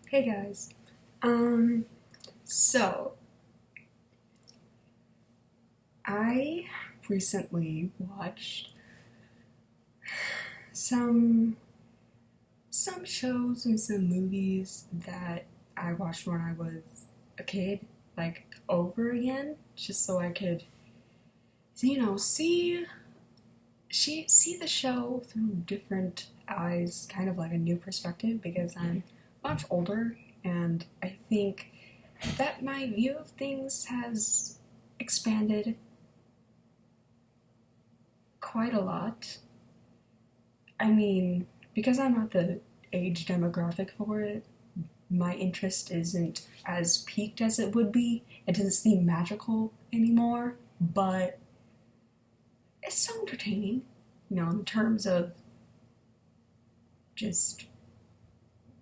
Hey guys. So I recently watched some some shows and some movies that I watched when I was a kid, like over again, just so I could, see the show through different eyes, kind of like a new perspective because I'm much older and I think that my view of things has expanded quite a lot. I mean, because I'm not the age demographic for it, my interest isn't as peaked as it would be. It doesn't seem magical anymore, but it's still entertaining, in terms of just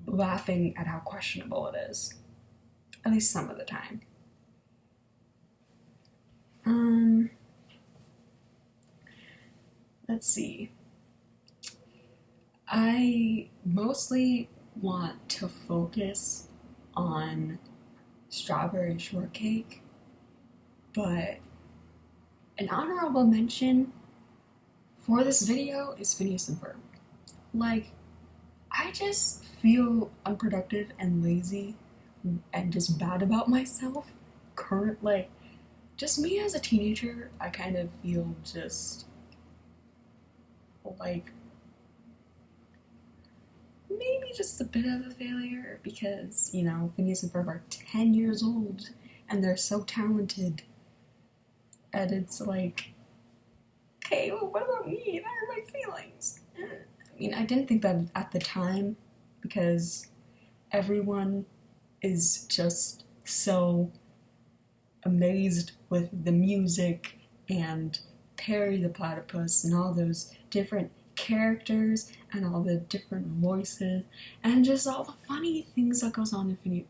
laughing at how questionable it is, at least some of the time. Um, let's see. I mostly want to focus on strawberry shortcake, but an honorable mention for this video is Phineas and Ferb. Like, I just feel unproductive and lazy and just bad about myself. Just me as a teenager, I kind of feel just like maybe just a bit of a failure because, Phineas and Ferb are 10 years old and they're so talented. And it's like, okay, well, what about me? That hurt my feelings. I mean, I didn't think that at the time because everyone is just so amazed with the music and Perry the Platypus and all those different characters and all the different voices and just all the funny things that goes on in Phineas.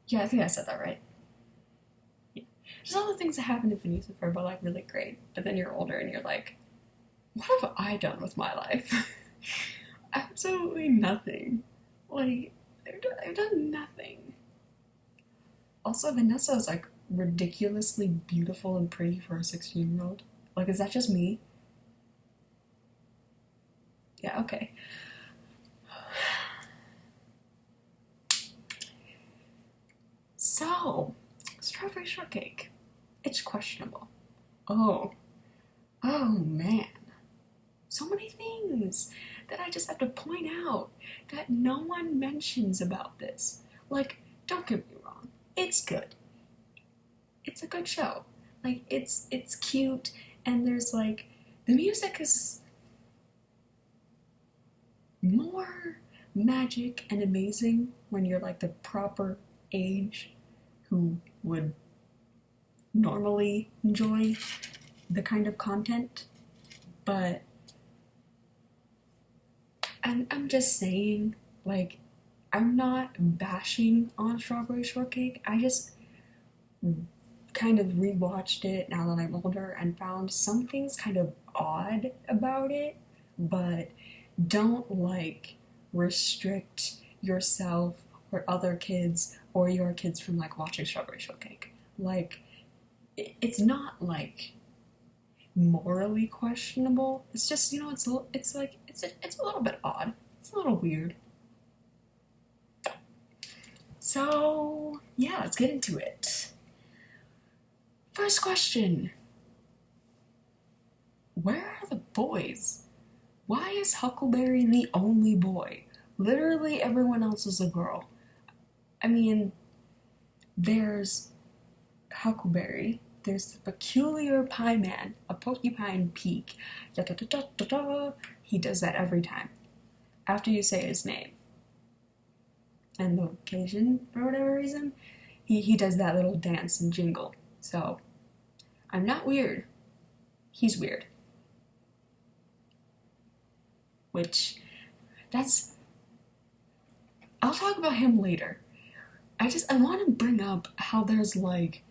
Yeah, I think I said that right. Yeah. Just all the things that happen in Phineas and Ferb are like really great, but then you're older and you're like, what have I done with my life? Absolutely nothing. Like, I've done nothing. Also, Vanessa is like ridiculously beautiful and pretty for a 16-year-old. Like, is that just me? Yeah, okay. So, strawberry shortcake. It's questionable. Oh. Oh man. So many things that I just have to point out that no one mentions about this. Like, don't get me wrong. It's good. It's a good show. Like, it's cute and there's like the music is more magic and amazing when you're like the proper age who would normally enjoy the kind of content. But I'm just saying, like, I'm not bashing on Strawberry Shortcake. I just kind of rewatched it now that I'm older and found some things kind of odd about it, but don't like restrict yourself or other kids or your kids from like watching Strawberry Shortcake. Like, it's not like morally questionable. It's just, it's a little bit odd. It's a little weird. So yeah, let's get into it. First question. Where are the boys? Why is Huckleberry the only boy? Literally everyone else is a girl. I mean, there's Huckleberry, there's the peculiar pie man, a porcupine peak. Da, da, da, da, da, da. He does that every time. After you say his name. And the occasion, for whatever reason, he does that little dance and jingle. So, I'm not weird. He's weird. Which, I'll talk about him later. I want to bring up how there's like,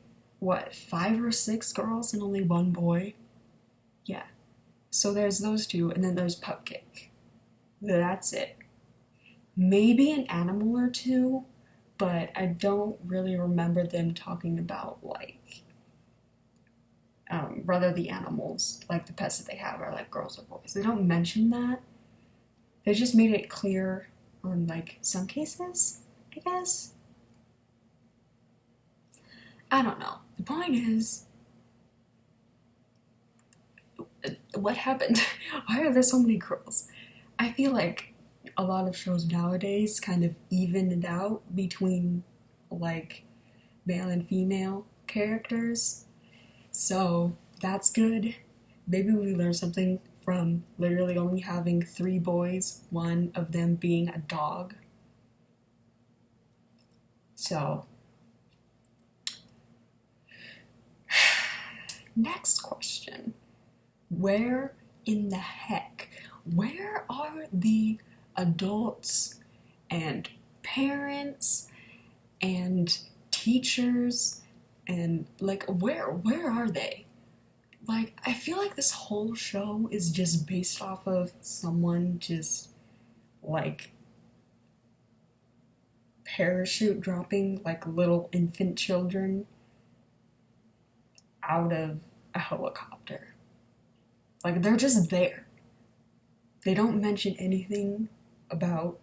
5 or 6 girls and only 1 boy? Yeah. So there's those two, and then there's Pupcake. That's it. maybe an animal or two, but I don't really remember them talking about like whether the animals, like the pets that they have, are like girls or boys. They don't mention that. They just made it clear on like some cases, I guess. I don't know. The point is, what happened? Why are there so many girls? I feel like a lot of shows nowadays kind of even it out between like male and female characters. So that's good. Maybe we learn something from literally only having 3 boys, one of them being a dog. So, next question. Where in the heck? Where are the adults and parents and teachers and like where are they? Like I feel like this whole show is just based off of someone just like parachute dropping like little infant children out of a helicopter. Like they're just there. They don't mention anything about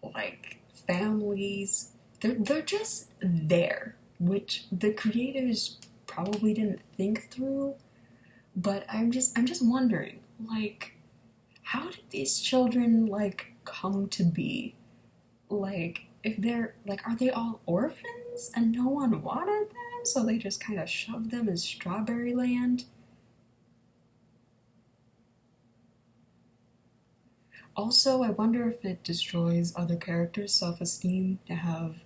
like families. They're just there, which the creators probably didn't think through. But I'm just wondering, like, how did these children like come to be? Like, if they're like, are they all orphans and no one wanted them, so they just kind of shoved them in Strawberry Land? Also, I wonder if it destroys other characters' self-esteem to have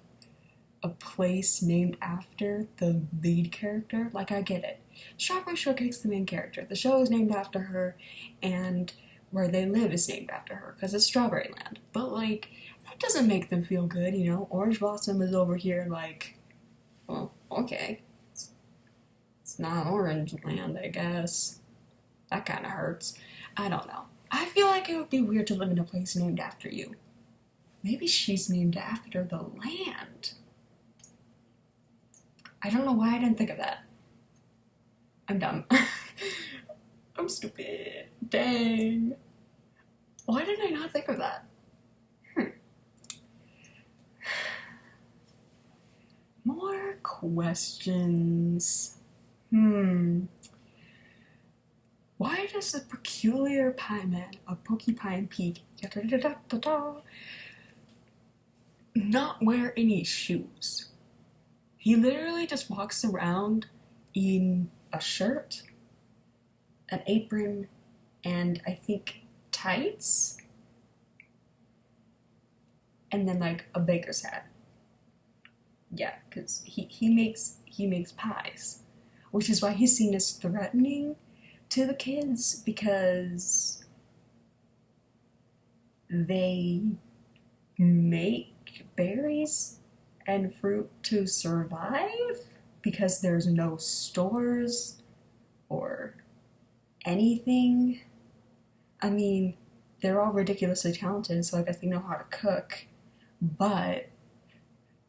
a place named after the lead character. Like, I get it. Strawberry Shortcake's the main character. The show is named after her, and where they live is named after her, because it's Strawberry Land. But, like, that doesn't make them feel good, you know? Orange Blossom is over here, like, well, okay. It's not Orange Land, I guess. That kind of hurts. I don't know. I feel like it would be weird to live in a place named after you. Maybe she's named after the land. I don't know why I didn't think of that. I'm dumb. I'm stupid. Dang. Why did I not think of that? More questions. Why does the peculiar pie man of Porcupine Peak not wear any shoes? He literally just walks around in a shirt, an apron, and I think tights, and then like a baker's hat. Yeah, because he makes pies, which is why he's seen as threatening to the kids, because they make berries and fruit to survive because there's no stores or anything. I mean, they're all ridiculously talented, so I guess they know how to cook, but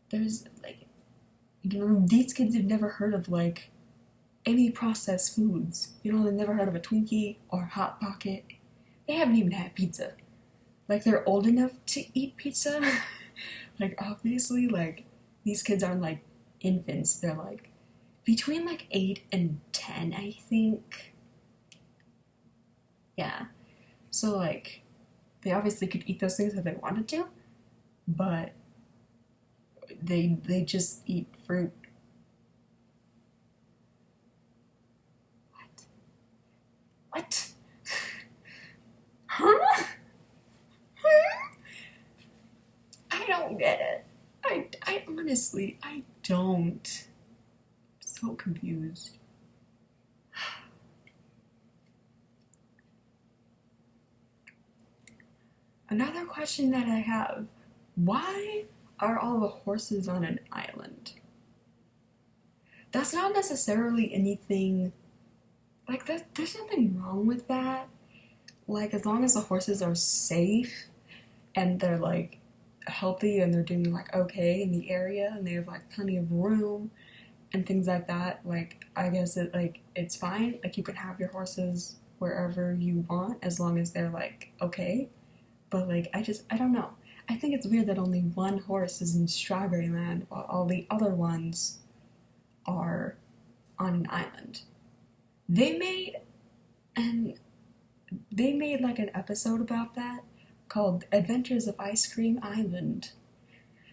there's like, you know, these kids have never heard of like any processed foods. You know, they've never heard of a Twinkie or Hot Pocket. They haven't even had pizza. Like, they're old enough to eat pizza. Like, obviously, like, these kids aren't like infants. They're like between like 8 and 10, I think. Yeah. So, like, they obviously could eat those things if they wanted to, but they just eat fruit. What? Huh? I don't get it. I honestly, I don't. I'm so confused. Another question that I have, why are all the horses on an island? That's not necessarily anything, like, there's nothing wrong with that. Like, as long as the horses are safe. and they're like healthy and they're doing like okay in the area and they have like plenty of room and things like that, like I guess it's fine. Like you can have your horses wherever you want as long as they're like okay. But like I don't know. I think it's weird that only one horse is in Strawberry Land while all the other ones are on an island. They made and they made like an episode about that called Adventures of Ice Cream Island.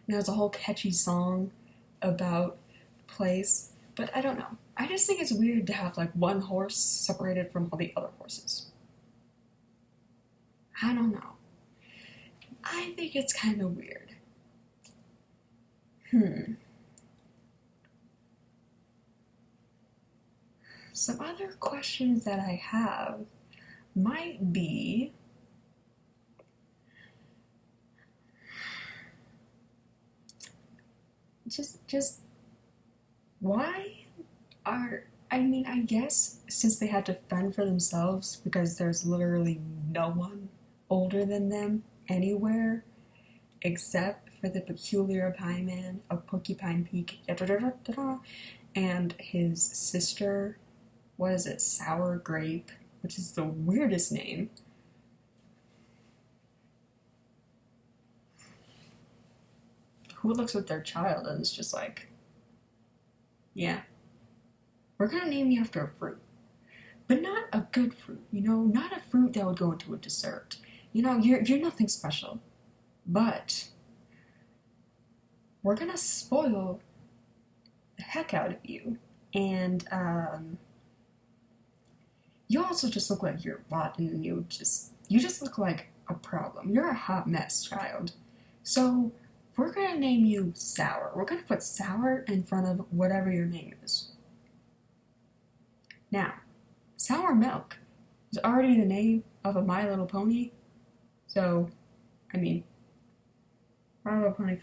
And there's a whole catchy song about the place, but I don't know. I just think it's weird to have like one horse separated from all the other horses. I don't know. I think it's kind of weird. Some other questions that I have might be just why are I mean, I guess since they had to fend for themselves because there's literally no one older than them anywhere except for the peculiar pie man of Porcupine Peak and his sister, what is it, Sour Grape, which is the weirdest name. Who looks at their child and is just like, yeah, we're gonna name you after a fruit. But not a good fruit, not a fruit that would go into a dessert. You're nothing special. But we're gonna spoil the heck out of you. And you also just look like you're rotten and you just look like a problem. You're a hot mess, child. So we're gonna name you Sour. We're gonna put Sour in front of whatever your name is. Now, Sour Milk is already the name of a My Little Pony. So, I mean, My Little Pony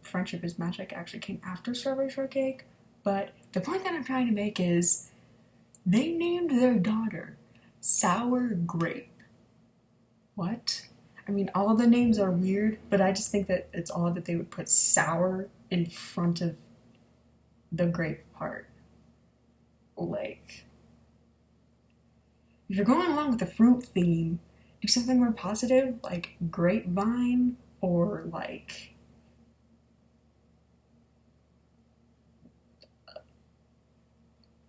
Friendship is Magic actually came after Strawberry Shortcake. But the point that I'm trying to make is they named their daughter Sour Grape. What? I mean, all of the names are weird, but I just think that it's odd that they would put sour in front of the grape part. Like, if you're going along with the fruit theme, do something more positive, like grapevine, or like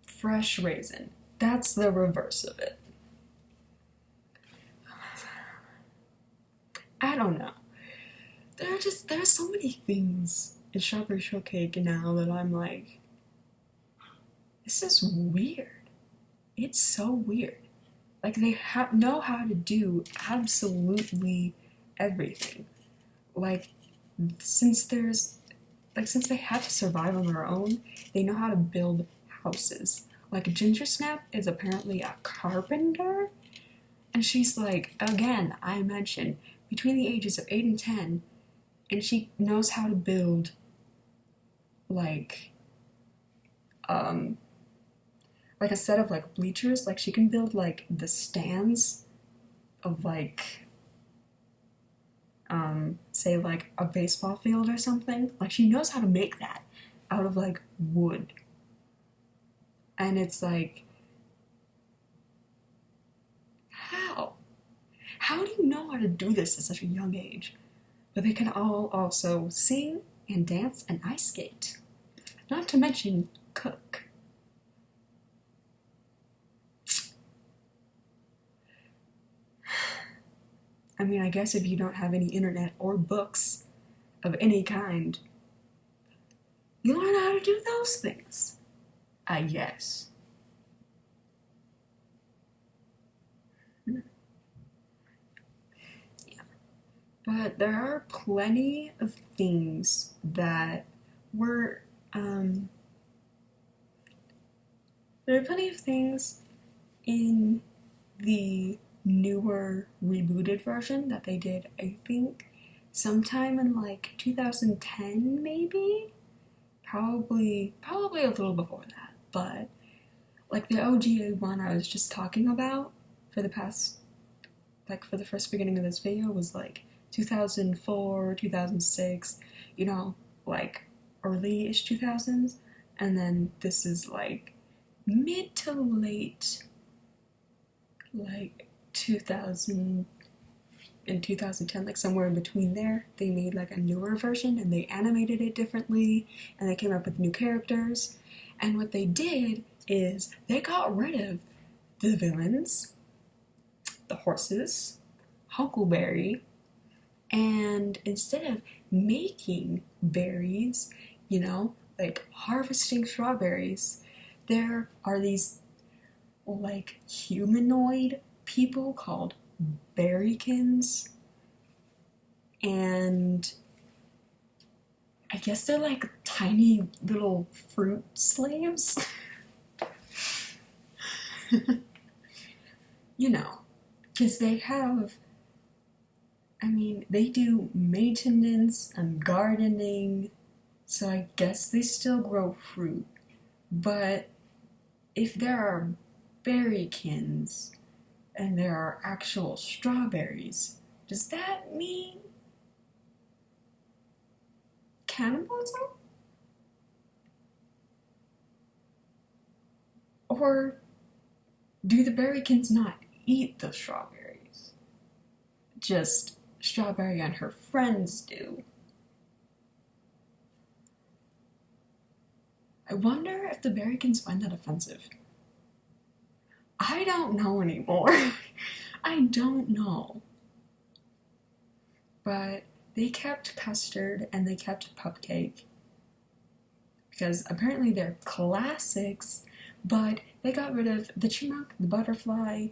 fresh raisin. That's the reverse of it. I don't know. There's so many things in Strawberry Shortcake now that I'm like, this is weird. It's so weird. Like they know how to do absolutely everything. Like since they had to survive on their own, they know how to build houses. Like Ginger Snap is apparently a carpenter, and she's like, again, I mentioned, between the ages of 8 and 10, and she knows how to build like a set of like bleachers. Like she can build like the stands of like say like a baseball field or something. Like she knows how to make that out of like wood. And it's like, how do you know how to do this at such a young age? But they can all also sing and dance and ice skate. Not to mention cook. I mean, I guess if you don't have any internet or books of any kind, you learn how to do those things. I guess. Yeah. But there are plenty of things that were, there are plenty of things in the newer rebooted version that they did, I think, sometime in like 2010 maybe? Probably a little before that, but like the OGA one I was just talking about for the first beginning of this video was like 2004, 2006, you know, like early-ish 2000s, and then this is like mid to late, like 2000 and 2010, like somewhere in between there. They made like a newer version and they animated it differently and they came up with new characters. And what they did is they got rid of the villains, the horses, Huckleberry, and instead of making berries, you know, like harvesting strawberries, there are these like humanoid people called berrykins, and I guess they're like tiny little fruit slaves. You know, because they have, I mean, they do maintenance and gardening, so I guess they still grow fruit. But if there are berrykins and there are actual strawberries, does that mean cannibalism? Or do the berrykins not eat the strawberries? Just Strawberry and her friends do. I wonder if the berrykins find that offensive. I don't know anymore. I don't know. But they kept Custard and they kept Pupcake because apparently they're classics, but they got rid of the chipmunk, the butterfly,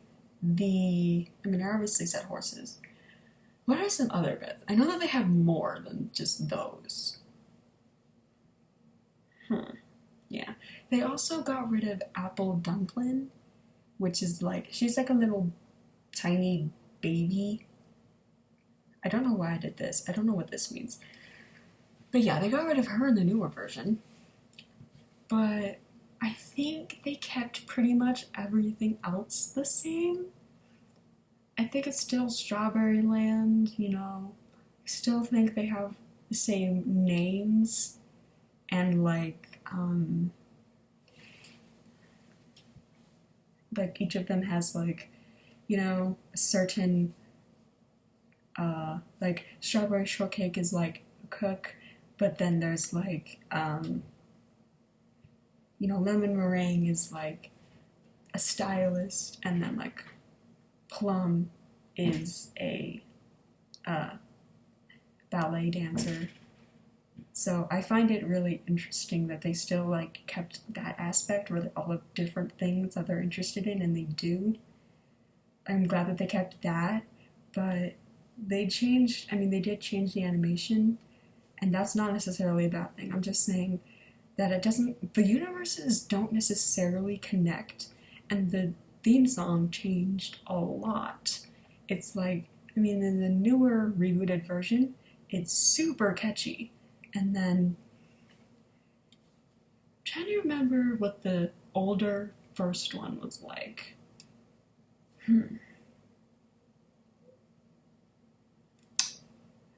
I obviously said horses. What are some other bits? I know that they have more than just those. Yeah. They also got rid of Apple Dumpling, which is like, she's like a little tiny baby. I don't know why I did this. I don't know what this means. But yeah, they got rid of her in the newer version. But I think they kept pretty much everything else the same. I think it's still Strawberry Land, you know. I still think they have the same names and like each of them has like, you know, a certain like Strawberry Shortcake is like a cook, but then there's like you know, Lemon Meringue is like a stylist, and then like Plum is a ballet dancer. So I find it really interesting that they still like kept that aspect where all the different things that they're interested in, and they do. I'm glad that they kept that, but they changed, I mean, they did change the animation, and that's not necessarily a bad thing. I'm just saying that the universes don't necessarily connect, and the theme song changed a lot. It's like, I mean, in the newer rebooted version, it's super catchy. And then, I'm trying to remember what the older first one was like.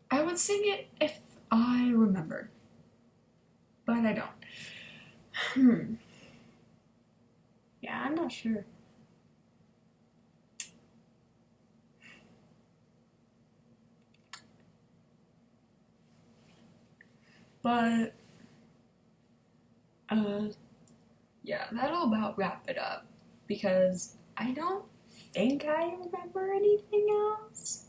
I would sing it if I remembered, but I don't. Yeah, I'm not sure. But, yeah, that'll about wrap it up, because I don't think I remember anything else.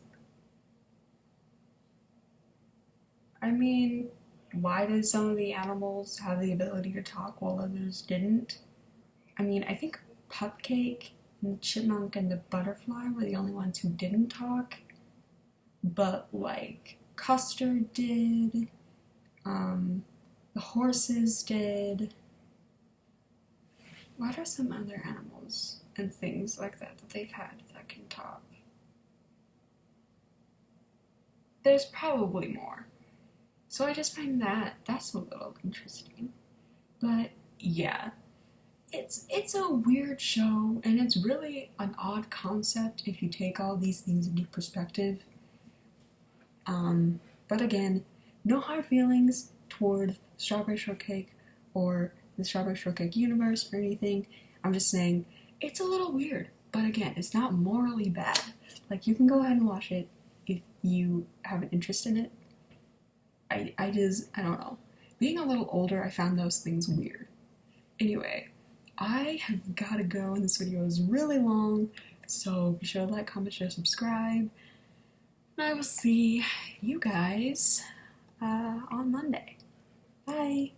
I mean, why did some of the animals have the ability to talk while others didn't? I mean, I think Pupcake and the chipmunk and the butterfly were the only ones who didn't talk, but, like, Custard did. The horses did. What are some other animals and things like that they've had that can talk? There's probably more. So I just find that's a little interesting. But yeah, it's a weird show, and it's really an odd concept if you take all these things into perspective. But again, no hard feelings toward Strawberry Shortcake or the Strawberry Shortcake universe or anything. I'm just saying it's a little weird, but again, it's not morally bad. Like, you can go ahead and watch it if you have an interest in it. I don't know. Being a little older, I found those things weird. Anyway, I have gotta go, and this video is really long, so be sure to like, comment, share, subscribe, and I will see you guys on Monday. Bye!